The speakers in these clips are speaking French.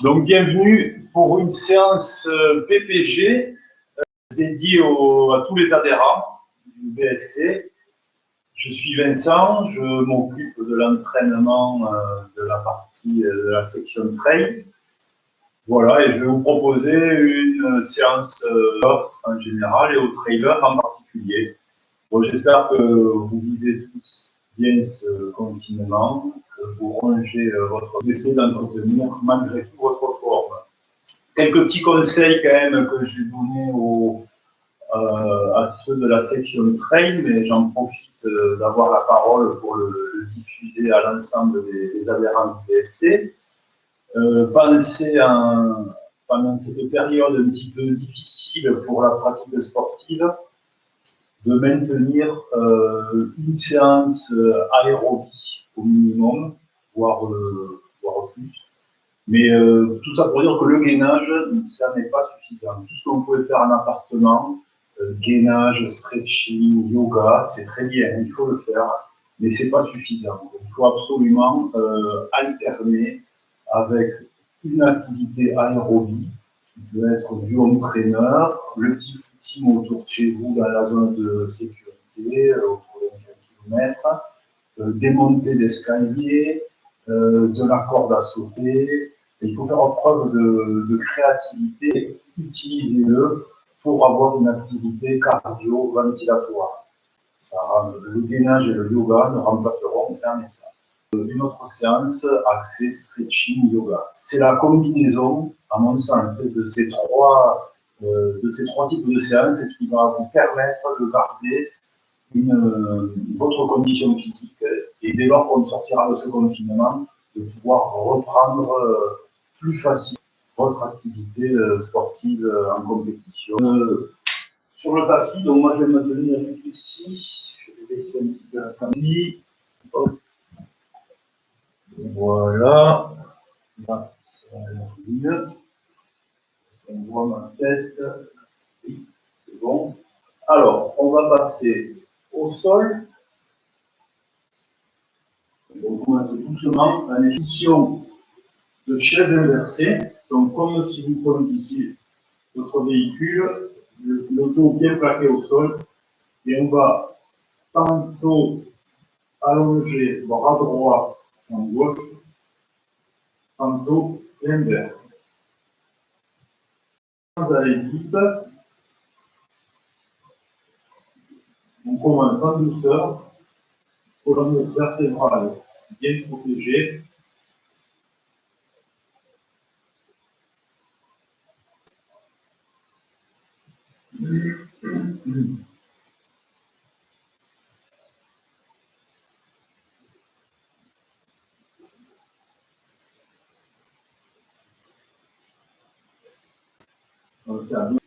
Donc, bienvenue pour une séance PPG dédiée à tous les adhérents du BSC. Je suis Vincent, je m'occupe de l'entraînement de la partie de la section trail. Voilà, et je vais vous proposer une séance en général et aux trailers en particulier. Bon, j'espère que vous vivez tous bien ce confinement, que vous rangez votre essai d'entretenir malgré tout votre forme. Quelques petits conseils quand même que je vais donner à ceux de la section trail, mais j'en profite d'avoir la parole pour le diffuser à l'ensemble des adhérents du BSC. Pensez pendant cette période un petit peu difficile pour la pratique sportive, de maintenir une séance aérobie au minimum, voire plus. Mais tout ça pour dire que le gainage, ça n'est pas suffisant. Tout ce que vous pouvez faire en appartement, gainage, stretching, yoga, c'est très bien, il faut le faire, mais c'est pas suffisant. Il faut absolument alterner avec une activité aérobie, qui peut être du home trainer, le petit footing autour de chez vous dans la zone de sécurité, autour de 1 km, des montées d'escalier, de la corde à sauter. Il faut faire preuve de créativité, utilisez-le pour avoir une activité cardio-ventilatoire. Le gainage et le yoga ne remplaceront jamais ça. Une autre séance axée stretching yoga. C'est la combinaison, à mon sens, de ces trois types de séances qui va vous permettre de garder votre condition physique et dès lors qu'on sortira de ce confinement, de pouvoir reprendre plus facilement votre activité sportive en compétition. Sur le tapis, donc moi je vais me tenir ici, je vais laisser un petit peu la famille. Hop. Voilà. Là, ça a l'air mieux. Est-ce qu'on voit ma tête? Oui, c'est bon. Alors, on va passer au sol. On commence doucement la position de chaise inversée. Donc, comme si vous conduisiez votre véhicule, le dos bien plaqué au sol, et on va tantôt allonger bras droit en gauche, tantôt l'inverse. Sans aller vite, on commence en douceur, colonne vertébrale bien protégée. C'est à deux.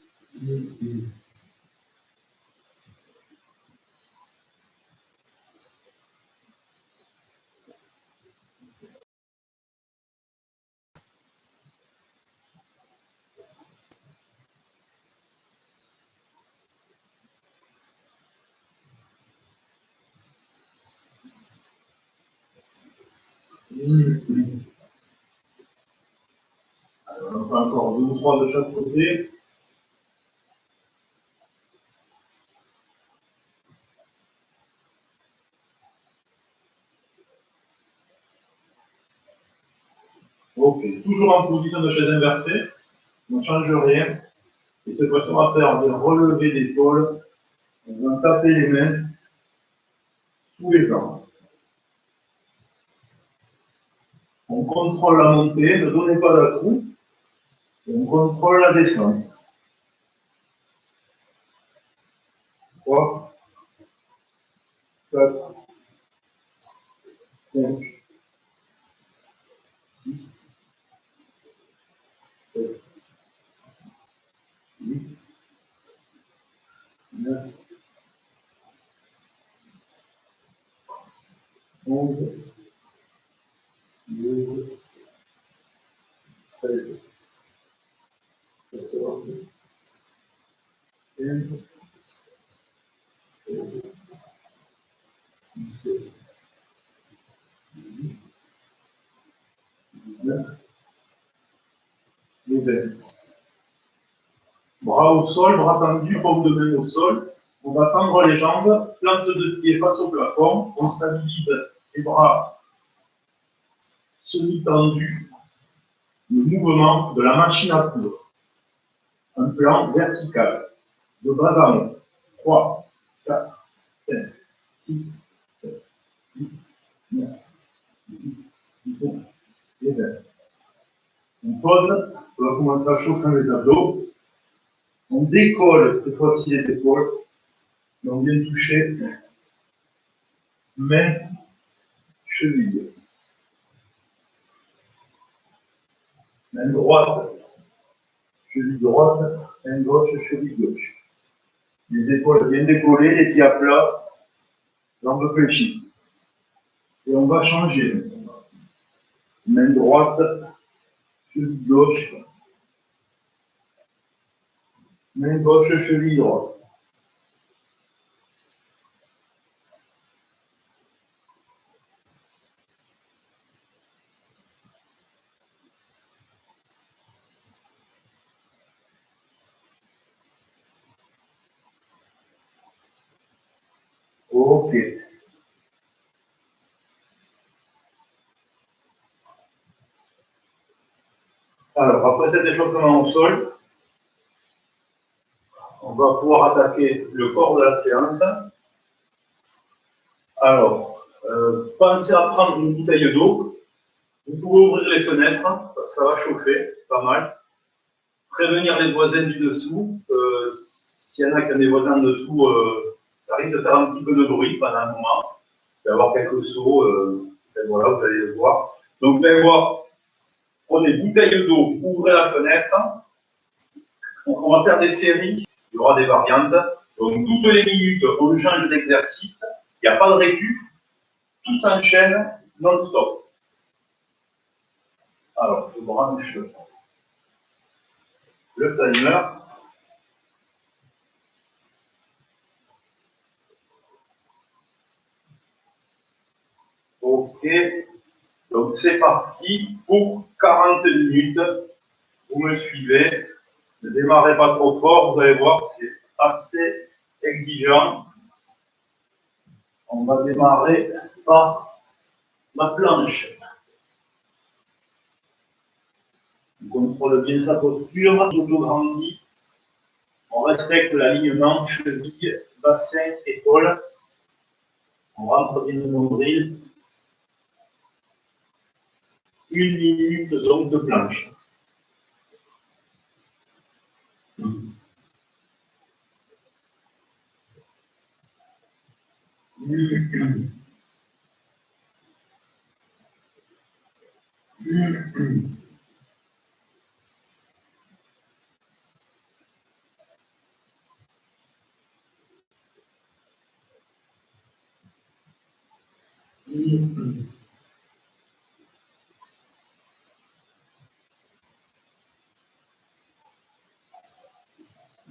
Alors, on fait encore 2 ou 3 de chaque côté. Ok, toujours en position de chaise inversée, on ne change rien. Et cette fois-ci, on va faire des relevés d'épaule. On va taper les mains sous les jambes. On contrôle la montée, ne donnez pas d'à-coup. On contrôle la descente. 3, 4, 5, 6, 7, 8, 9, 11, 12, 13, 14, 15, 16, 17, 18, 19, l'éveil. Bras au sol, bras tendus, paume de main au sol. On va tendre les jambes, plante de pied face au plafond. On stabilise les bras semi-tendus. Le mouvement de la machine à coudre. Un plan vertical. De bas en haut. 3, 4, 5, 6, 7, 8, 9, 10, 11 et 20. On pose, ça va commencer à chauffer les abdos. On décolle cette fois-ci les épaules. Et on vient toucher main, cheville. Main droite, cheville droite, main gauche, cheville gauche. Les épaules bien décollées, les pieds à plat, jambes fléchies. Et on va changer. Main droite, cheville gauche, main gauche, cheville droite. Ok. Alors, après cet échauffement au sol, on va pouvoir attaquer le corps de la séance. Alors, pensez à prendre une bouteille d'eau. Vous pouvez ouvrir les fenêtres, ça va chauffer, pas mal. Prévenir les voisins du dessous. S'il y en a qui ont des voisins en dessous, ça risque de faire un petit peu de bruit pendant un moment. Il va y avoir quelques sauts, voilà, vous allez le voir. Donc, vous allez voir, prenez une bouteille d'eau, ouvrez la fenêtre. On va faire des séries, il y aura des variantes. Donc, toutes les minutes, on change d'exercice. Il n'y a pas de récup. Tout s'enchaîne non-stop. Alors, je branche le timer. Ok. Donc, c'est parti pour 40 minutes. Vous me suivez. Ne démarrez pas trop fort. Vous allez voir, c'est assez exigeant. On va démarrer par la planche. On contrôle bien sa posture, auto-grandit. On respecte l'alignement, cheville, bassin, épaule. On rentre bien le nombril. 1 minute donc de planche.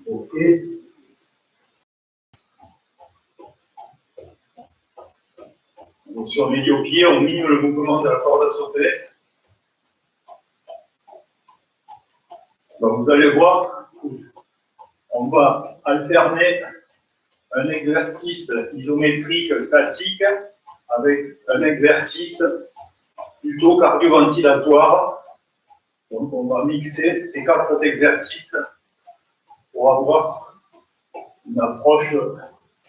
Ok. Donc sur les milieu pied, on mime le mouvement de la corde à sauter. Donc vous allez voir, on va alterner un exercice isométrique statique avec un exercice plutôt cardio-ventilatoire. Donc on va mixer ces 4 exercices pour avoir une approche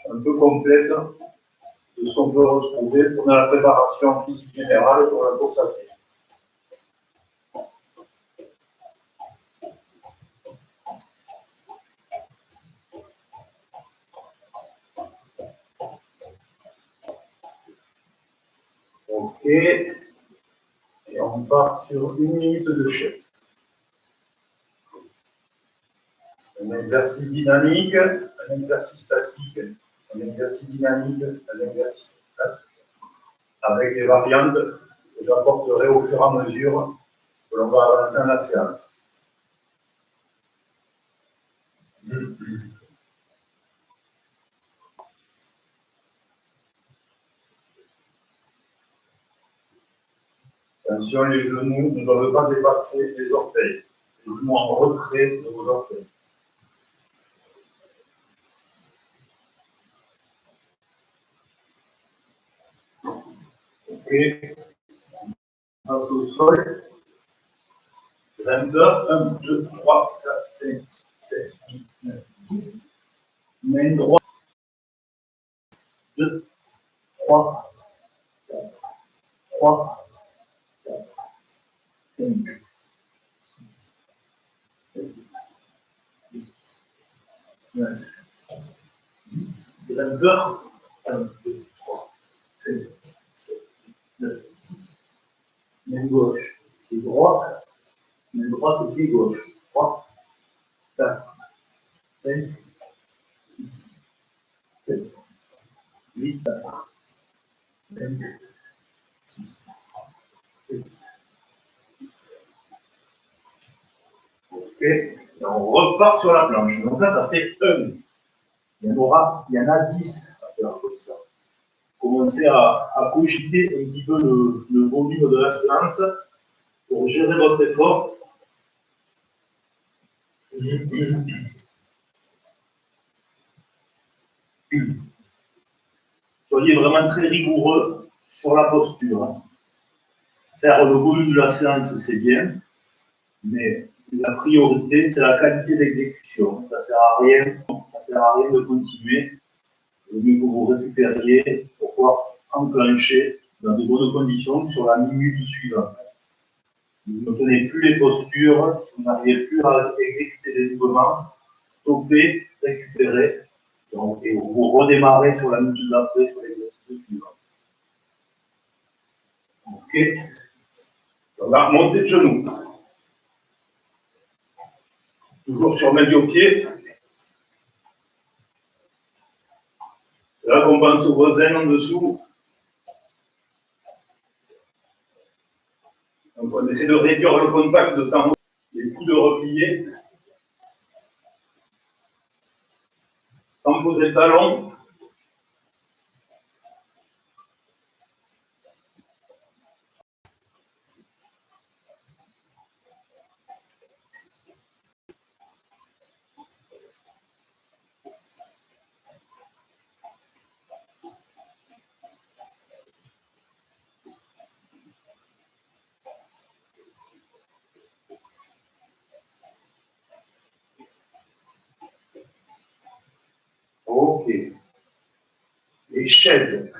un peu complète de ce qu'on peut retrouver pendant la préparation physique générale pour la course à pied. Ok. Et on part sur 1 minute de chaise. Un exercice dynamique, un exercice statique, un exercice dynamique, un exercice statique. Avec des variantes que j'apporterai au fur et à mesure que l'on va avancer dans la séance. Attention, les genoux ne doivent pas dépasser les orteils. genoux en retrait de vos orteils. Ok. Passe au sol. Grinder, 1, 2, 3, 4, 5, 6, 7, 8, 9, 10. Main droite. 2, 3, 4, 3, 4, 5, 6, 7, 8, 9, 10. Grinder, 1, 2, 3, 5, 7, 8, 9, 10. Main gauche, pied droit. Main droite et pied gauche. 3, 4, 5, 6, 7, 8, 5, 6, 7. Ok. Et on repart sur la planche. Donc ça fait 1. Il y en a 10 à faire comme ça. Commencez à cogiter un petit peu le volume de la séance pour gérer votre effort. Soyez vraiment très rigoureux sur la posture. Faire le volume de la séance, c'est bien, mais la priorité, c'est la qualité d'exécution. Ça ne sert à rien de continuer. Il vaut mieux que vous récupériez pour pouvoir enclencher dans de bonnes conditions sur la minute suivante. Si vous ne tenez plus les postures, si vous n'arrivez plus à exécuter les mouvements, stoppez, récupérez, donc, et vous redémarrez sur la minute d'après sur l'exercice suivant. Ok. On va monter de genoux. Toujours sur médio pied. C'est là qu'on pense au voisin en dessous. Donc on essaie de réduire le contact de temps, les coups de replier, sans poser le talon. Ok. Les chaises.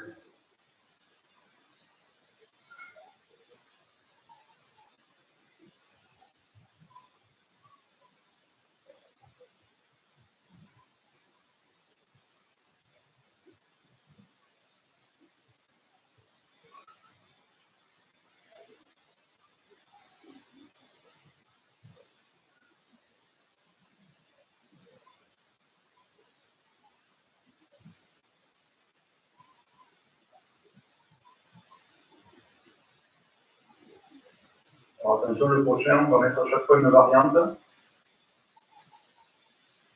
Alors, attention, le prochain, on va mettre à chaque fois une variante.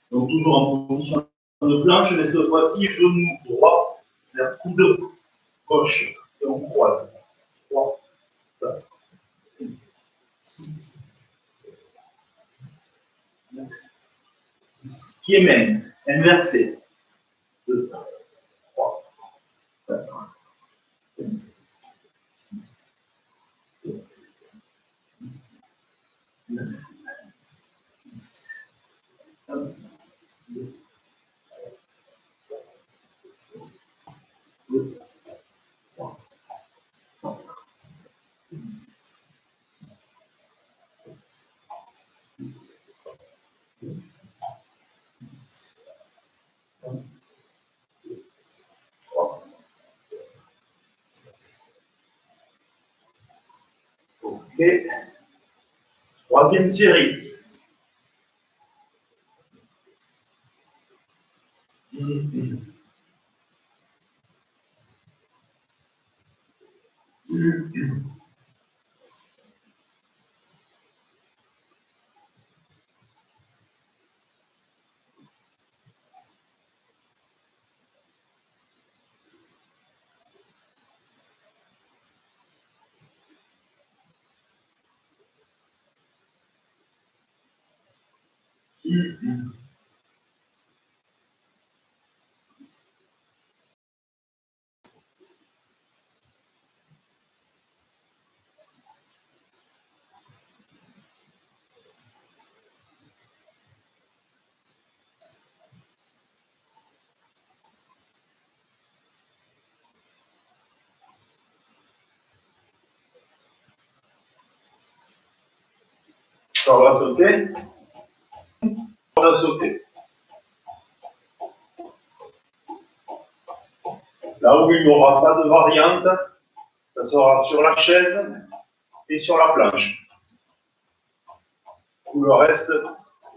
Donc, toujours en position de planche, mais cette fois-ci, genou droit vers coude gauche. Et on croise. 3, 4, 5, 6, 9, 10. Pied-main, inversé. 2, 3, 4, 5, 6, 7, 9, 10. 1, 2, 2, 3, 4, 5, 2, 10. 1, 2, 3. Ok. Troisième série. Ça va sauter. On va sauter. Là où il n'y aura pas de variante, ça sera sur la chaise et sur la planche. Tout le reste,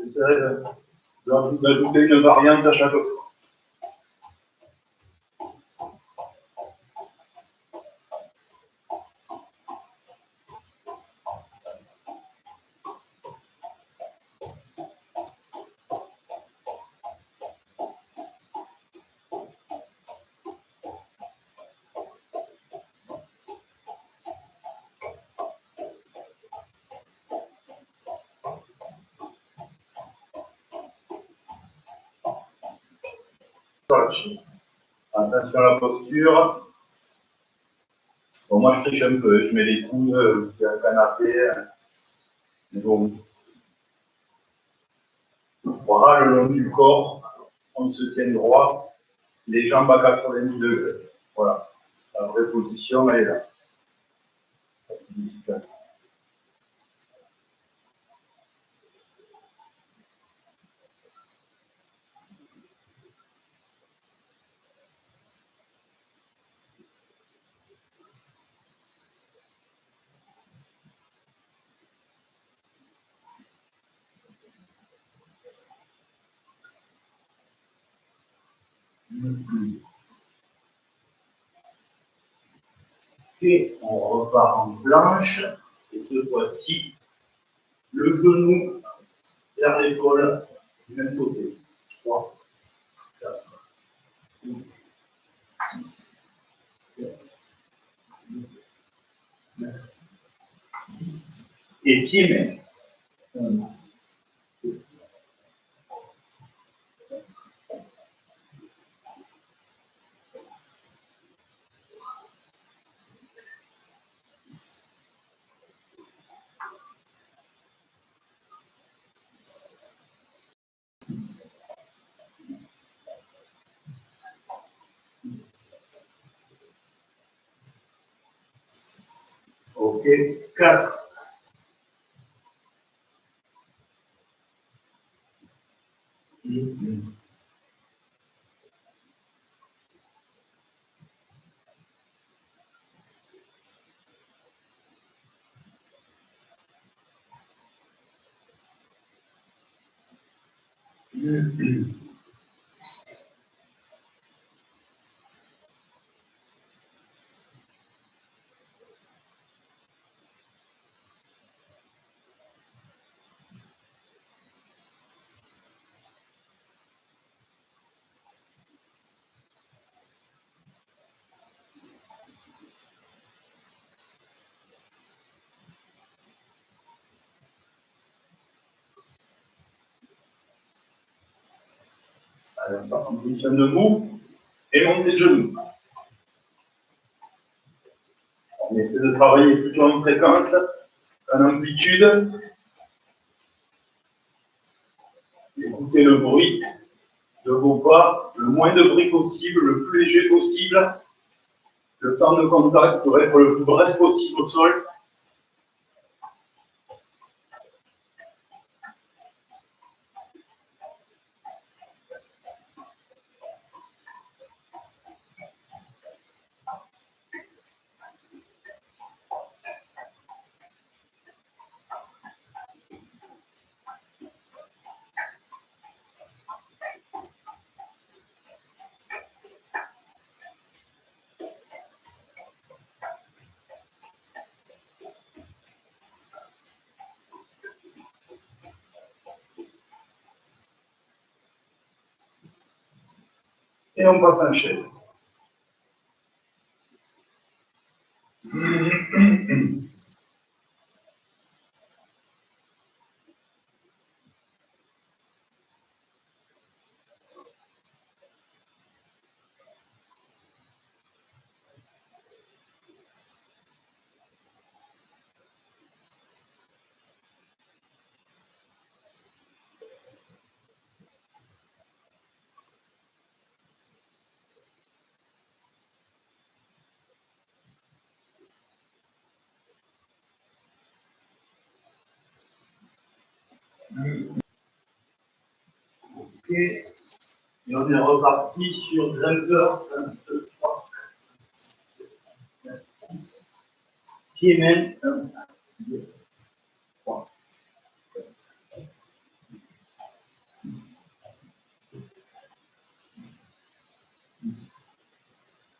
j'essaierai d'ajouter une variante à chaque fois. Attention à la posture. Bon, moi, je triche un peu. Je mets les coudes sur le canapé. Mais bon, bras le long du corps. On se tient droit. Les jambes à 90 degrés. Voilà. La vraie position, elle est là. Et on repart en planche. Et cette fois-ci, le genou vers l'épaule du même côté. 3, 4, 5, 6, 7, 8, 9, 10. Et pieds-mains. 1, 2, ok, 4. Alors, on part en position debout et monter de genoux. On essaie de travailler plutôt en fréquence, en amplitude. Écoutez le bruit de vos pas, le moins de bruit possible, le plus léger possible. Le temps de contact pour être le plus bref possible au sol. Et on passe en chaîne. Ok. Et on est reparti sur grimpeur. 1, 2, 3, 4, 5, 6, 7, 8, 9, 10. Pieds, mains. 1, 2, 3,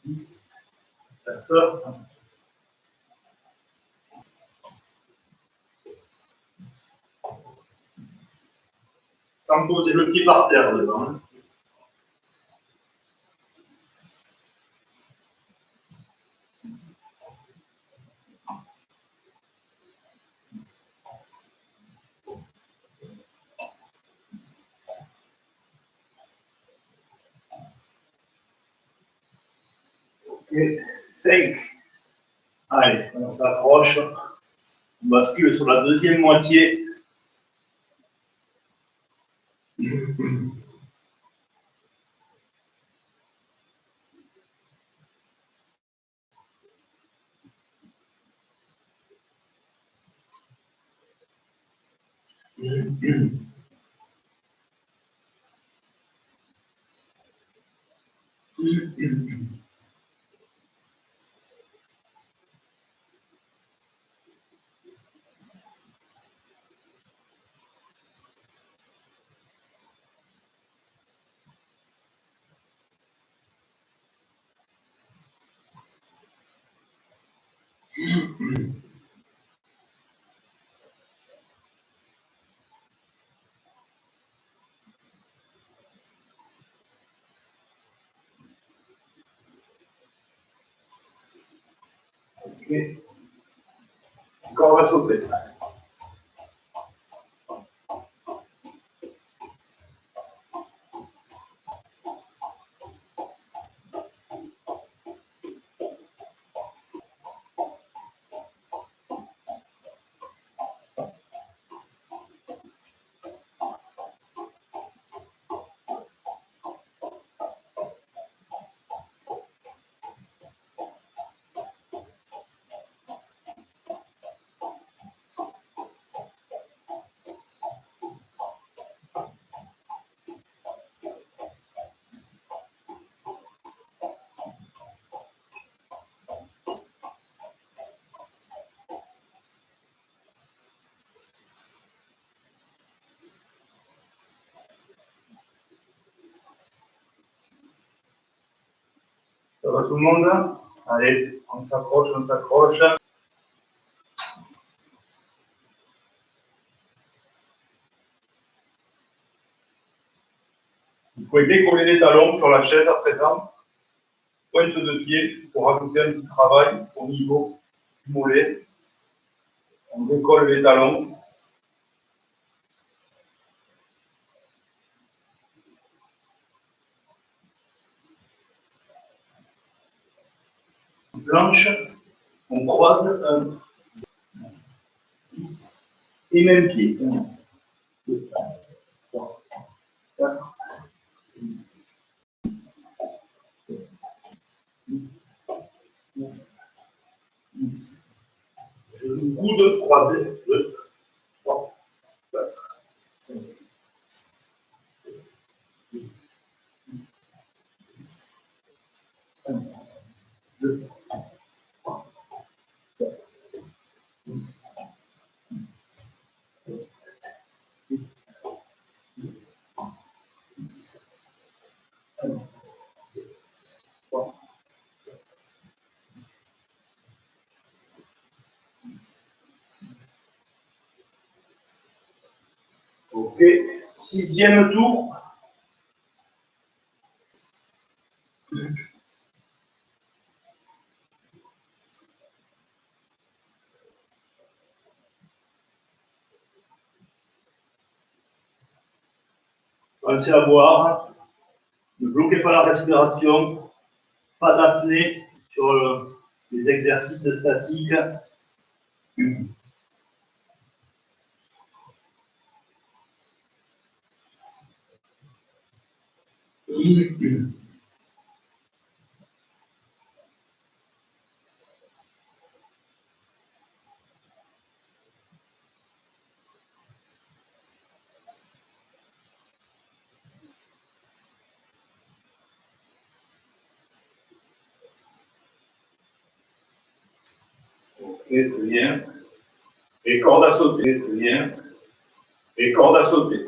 10. Grimpeur. Sans poser le pied par terre devant. Ok, 5. Allez, on s'approche. On bascule sur la deuxième moitié. Ok. Encore, on va sauter. Ça va tout le monde? Allez, on s'approche, on s'accroche. Vous pouvez décoller les talons sur la chaise à présent. Pointe de pied pour rajouter un petit travail au niveau du mollet. On décolle les talons. Planche, on croise 1, 10 et même pied. 1, 2, 3, 4, 5, 6, 7, 8, 9, 10. Genou coude croisé. 2, 3, 4, 5, 6, 7, 8, 9, 10. 1, 2, 3, 4, 5, 6, 7, 8, 10. 1, 2, 3. Ok, sixième tour. Pensez à boire. Ne bloquez pas la respiration. Pas d'apnée sur les exercices statiques. Très bien. Et corde à sauter. Très bien. Et corde à sauter.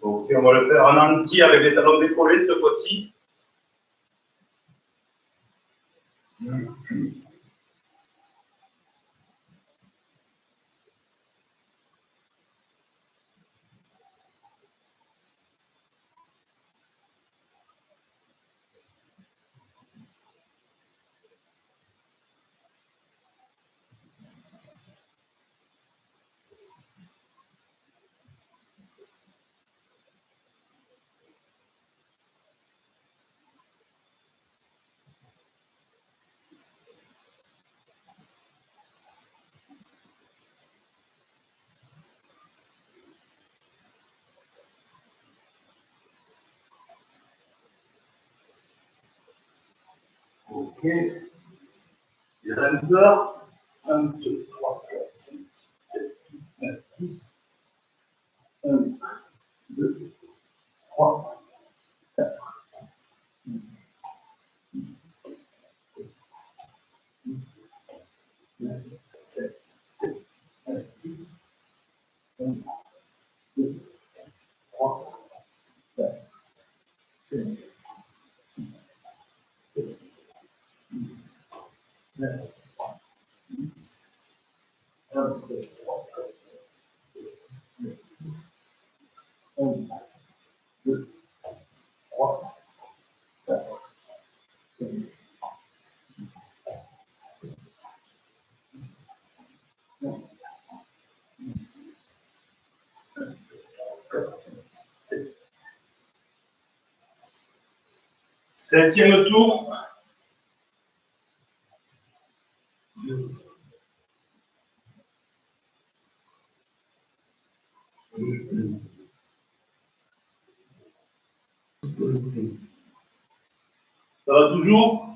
Ok, on va le faire en entier avec les talons décollés cette fois-ci. Ok. Il reste peur. 1, 2, 3, 4, 5, 6, 7, 8, 9, 10. 1, 2, 3, 4, 6, 9, 7, 9, 10. 1, 2, 3, 4, 5, 6, 7, 8, 9, 10. 1, 2, 3, 4, 5, 6, 7, 9, 10. 1, 2, 3, 4, 5, 6, 9, 10. 1, 2, 3, 4, 5, 6, 7. Septième tour. Ça va toujours?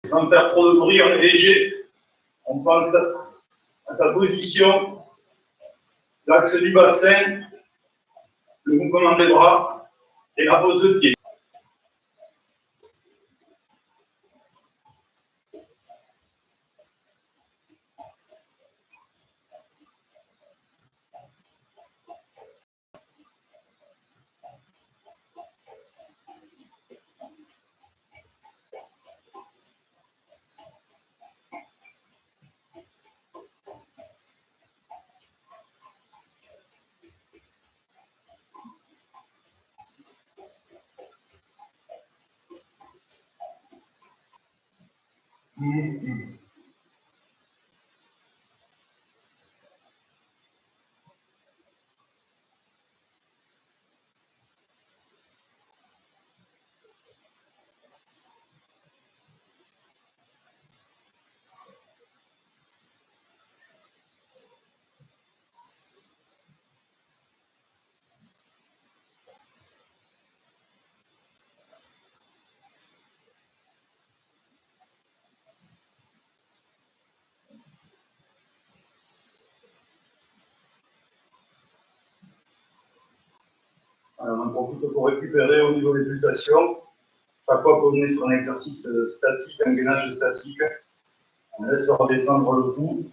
Sans faire trop de bruit, on est léger. On pense à sa position, l'axe du bassin, le mouvement des bras et la pose de pied. Alors, on en profite pour récupérer au niveau des pulsations. Chaque fois qu'on est sur un exercice statique, un gainage statique, on laisse redescendre le pouls.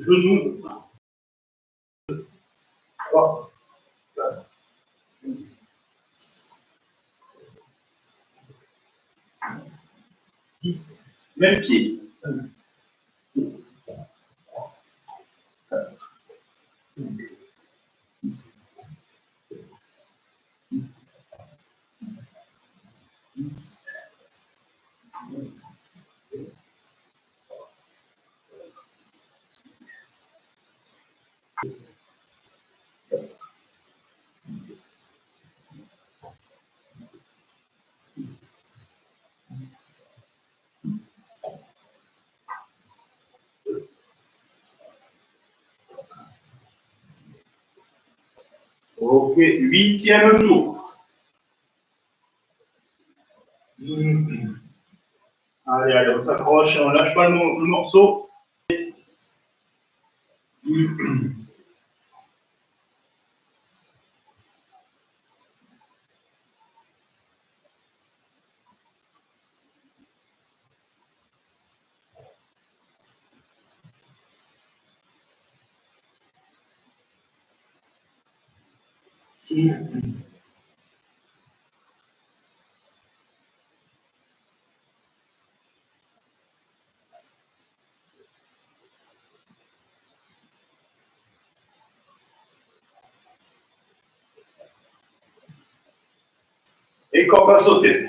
Genou. 3, 4, 5, 6, 10. Même pied. 1, 2, 3, 4, 5, 6, 10. Ok, 8e tour. Allez, allez, on s'accroche, on lâche pas le morceau. Et corde à sauter.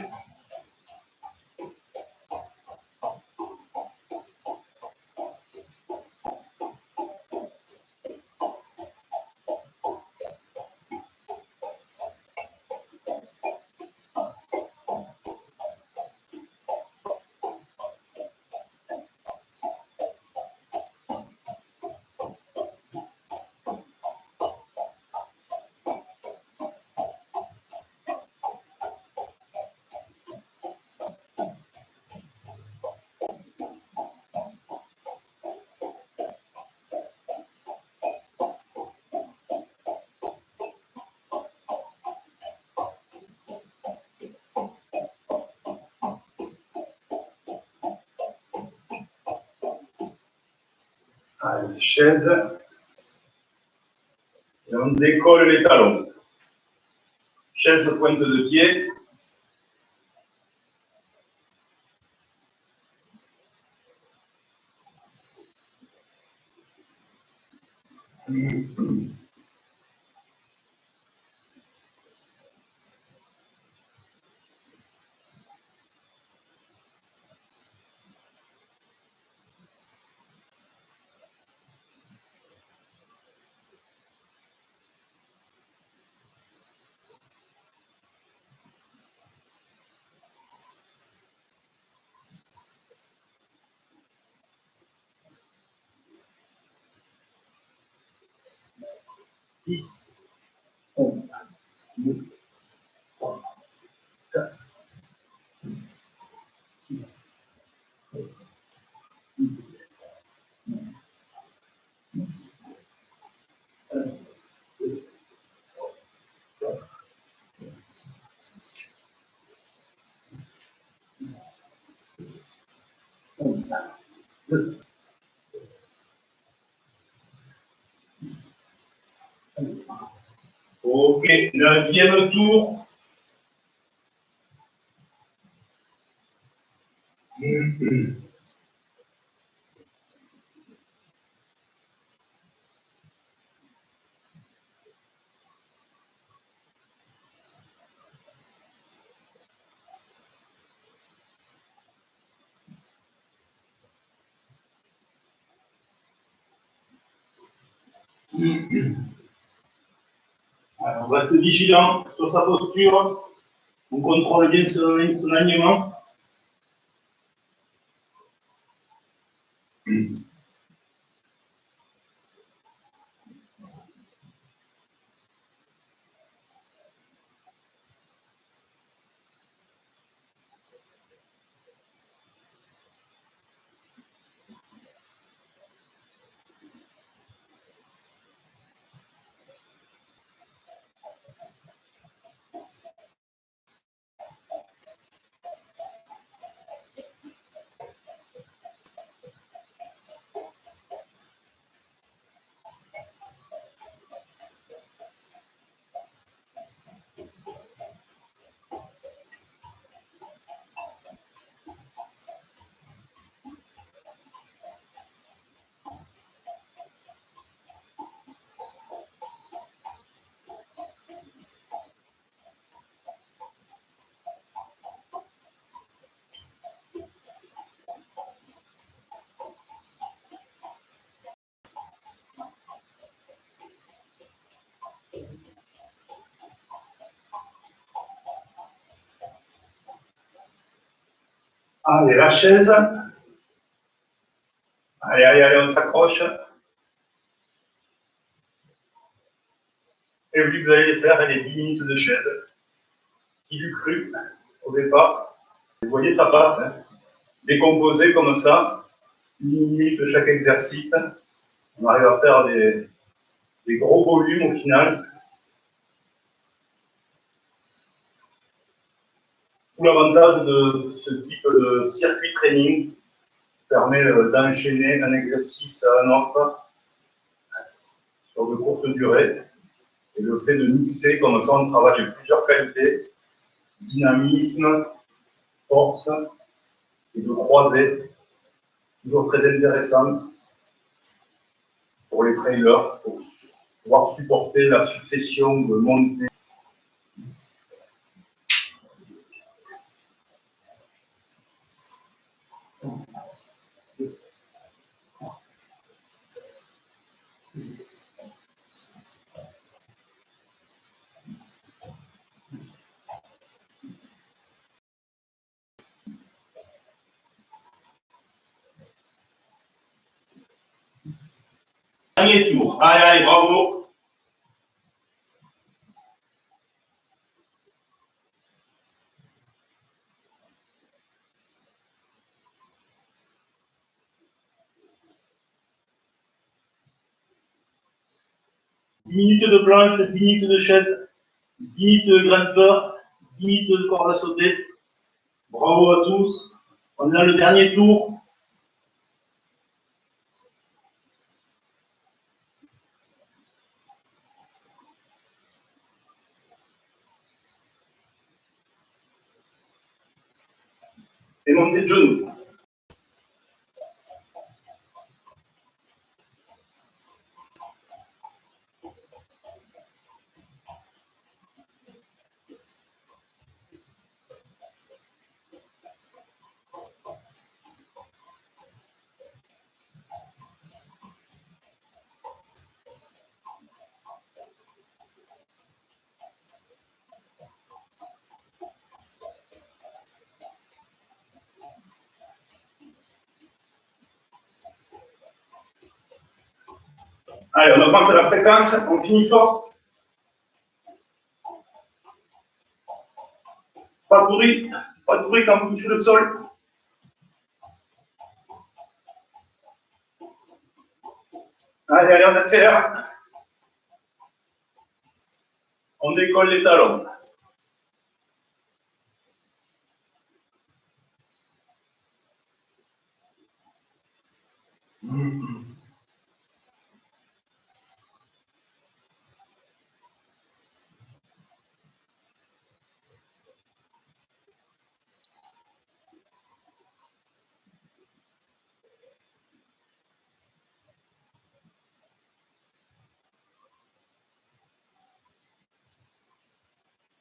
Allez, chaise. Et on décolle les talons. Chaise pointe de pied. Dix, 11, 12, 3, 4, 6, 7, 8, 9, 10, 1, 2, 3, 4, 6, 10, 11, 12, 10, 11. Ok, 9e tour. Alors, on reste vigilant sur sa posture. On contrôle bien son alignement. Allez, la chaise. Allez, allez, allez, on s'accroche. Et oui, vous allez faire les 10 minutes de chaise. Qui l'eût cru au départ. Vous voyez, ça passe. Hein. Décomposé comme ça, 10 minutes de chaque exercice. On arrive à faire des gros volumes au final. Tout l'avantage de ce type de circuit training permet d'enchaîner un exercice à un autre sur de courtes durées. Et le fait de mixer comme ça, on travaille plusieurs qualités, dynamisme, force, et de croiser, toujours très intéressant pour les trailers, pour pouvoir supporter la succession de montées. Dernier tour. Allez, allez, bravo. Dix minutes de planche, 10 minutes de chaise, 10 minutes de grimpeur, 10 minutes de corde à sauter. Bravo à tous. On a le dernier tour. Et montée de genoux. Allez, on augmente la fréquence, on finit fort. Pas de bruit quand vous touchez le sol. Allez, allez, on accélère. On décolle les talons.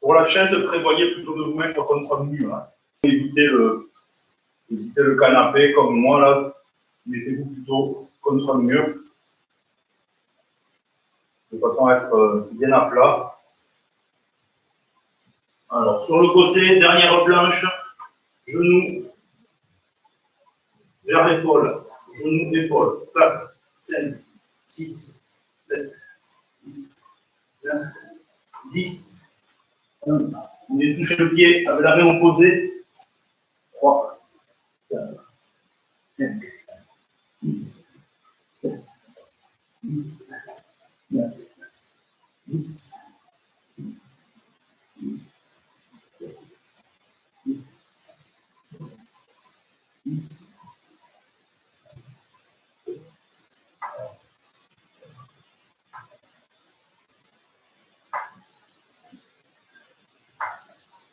Pour la chaise, prévoyez plutôt de vous mettre contre le mur. Hein. Évitez le canapé comme moi là. Mettez-vous plutôt contre le mur. De façon à être bien à plat. Alors, sur le côté, dernière planche, genou, vers l'épaule, genou, épaule, 4, 5, 6, 7, 8, 9, 10. On vient toucher le pied avec la main opposée. 3, 4, 5, 6, 7, 8, 9, 10, 10, 10.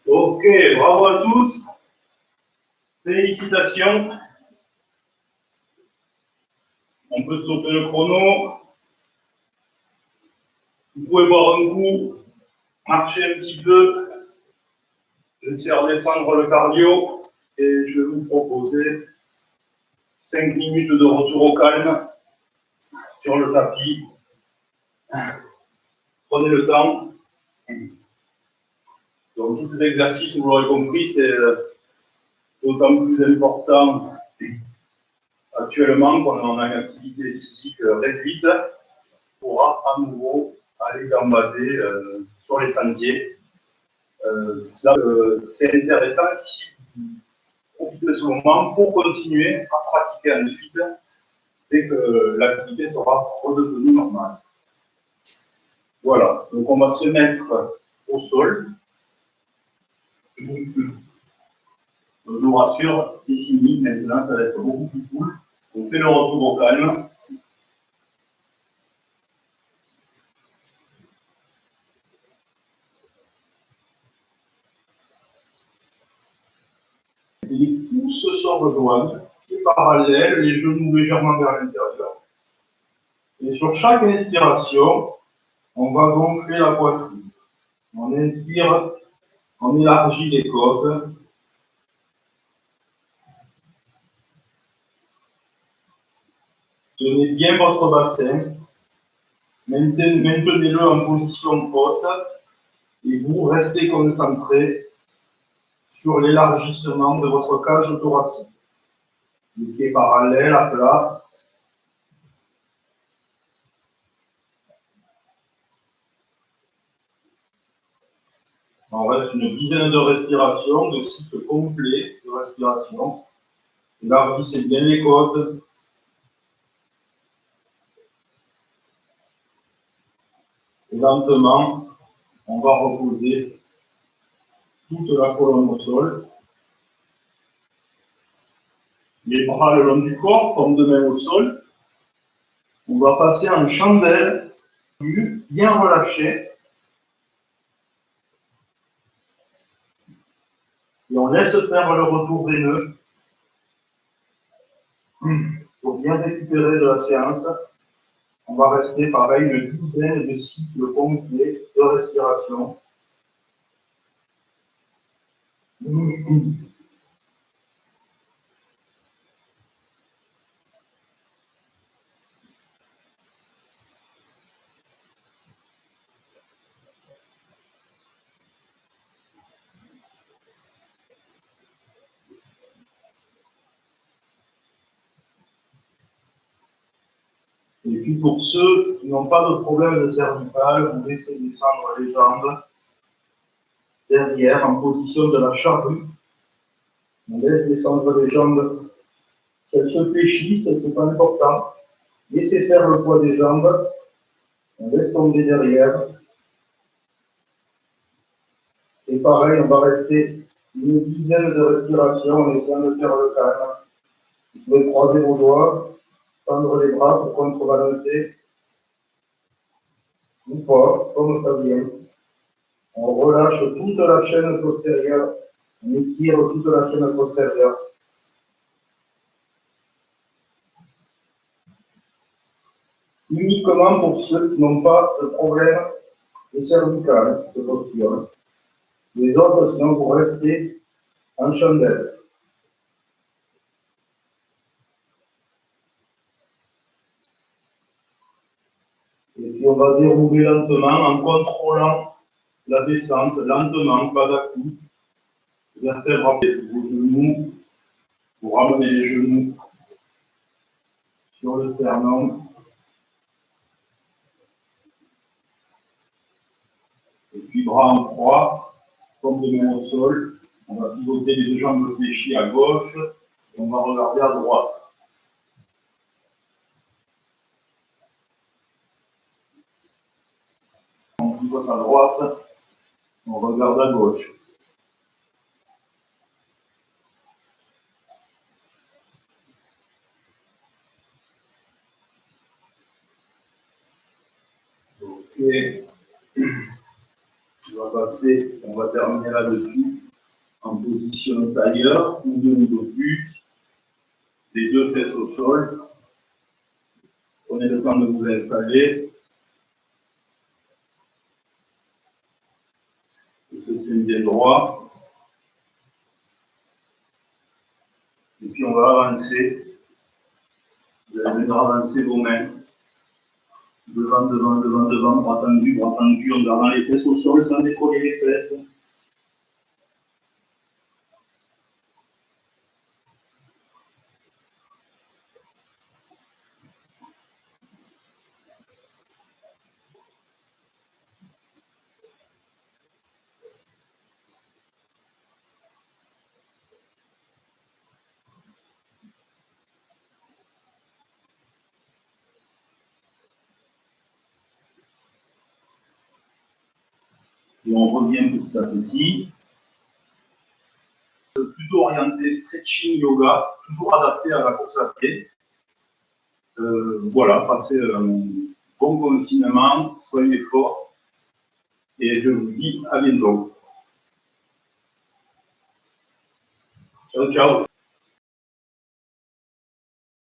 Ok, bravo à tous. Félicitations. On peut stopper le chrono. Vous pouvez boire un coup, marcher un petit peu, laisser redescendre le cardio et je vais vous proposer 5 minutes de retour au calme sur le tapis. Prenez le temps. Donc tous ces exercices, vous l'aurez compris, c'est d'autant plus important actuellement qu'on est en activité physique réduite, on pourra à nouveau aller gambader sur les sentiers. C'est intéressant si vous profitez de ce moment pour continuer à pratiquer ensuite dès que l'activité sera redevenue normale. Voilà, donc on va se mettre au sol. Je vous rassure, c'est fini, maintenant ça va être beaucoup plus cool. On fait le retour au calme. Les pouces se rejoignent, pieds parallèles, les genoux légèrement vers l'intérieur. Et sur chaque inspiration, on va gonfler la poitrine. On inspire, on élargit les côtes. Tenez bien votre bassin. Maintenez-le en position haute et vous restez concentré sur l'élargissement de votre cage thoracique. Les pieds parallèles à plat. On reste une dizaine de respirations, de cycles complets de respiration. Élargissez bien les côtes. Et lentement, on va reposer toute la colonne au sol. Les bras le long du corps, comme de main au sol. On va passer en chandelle, bien relâché. Et on laisse faire le retour veineux pour bien récupérer de la séance. On va rester pareil une dizaine de cycles complets de respiration. Et puis pour ceux qui n'ont pas de problème de cervical, vous laissez descendre les jambes derrière en position de la charrue. On laisse descendre les jambes. Si elles se fléchissent, c'est pas important. Laissez faire le poids des jambes. On laisse tomber derrière. Et pareil, on va rester une dizaine de respirations en essayant de faire le calme. Vous pouvez croiser vos doigts, tendre les bras pour contrebalancer. Ou pas, comme ça vient. On relâche toute la chaîne postérieure. On étire toute la chaîne postérieure. Uniquement pour ceux qui n'ont pas de problème de cervical, de posture. Les autres, sinon, vous restez en chandelle. Et puis on va dérouler lentement en contrôlant la descente, lentement, pas d'à-coup. Vertèbres, vos genoux, vous ramenez les genoux sur le sternum. Et puis bras en croix, comme de main au sol. On va pivoter les deux jambes fléchies à gauche. Et on va regarder à droite. On pivote à droite, on regarde à gauche. Ok. On va terminer là-dessus en position tailleur, ou de dos-plus, les deux fesses au sol. Prenez le temps de vous installer. Et se tient bien droit. Et puis on va avancer. Vous allez venir avancer vos mains. Devant, bras tendu, en gardant les fesses au sol sans décoller les fesses. Et on revient petit à petit. Plutôt orienté stretching yoga, toujours adapté à la course à pied. Voilà, passez un bon confinement, soyez forts. Et je vous dis à bientôt. Ciao, ciao.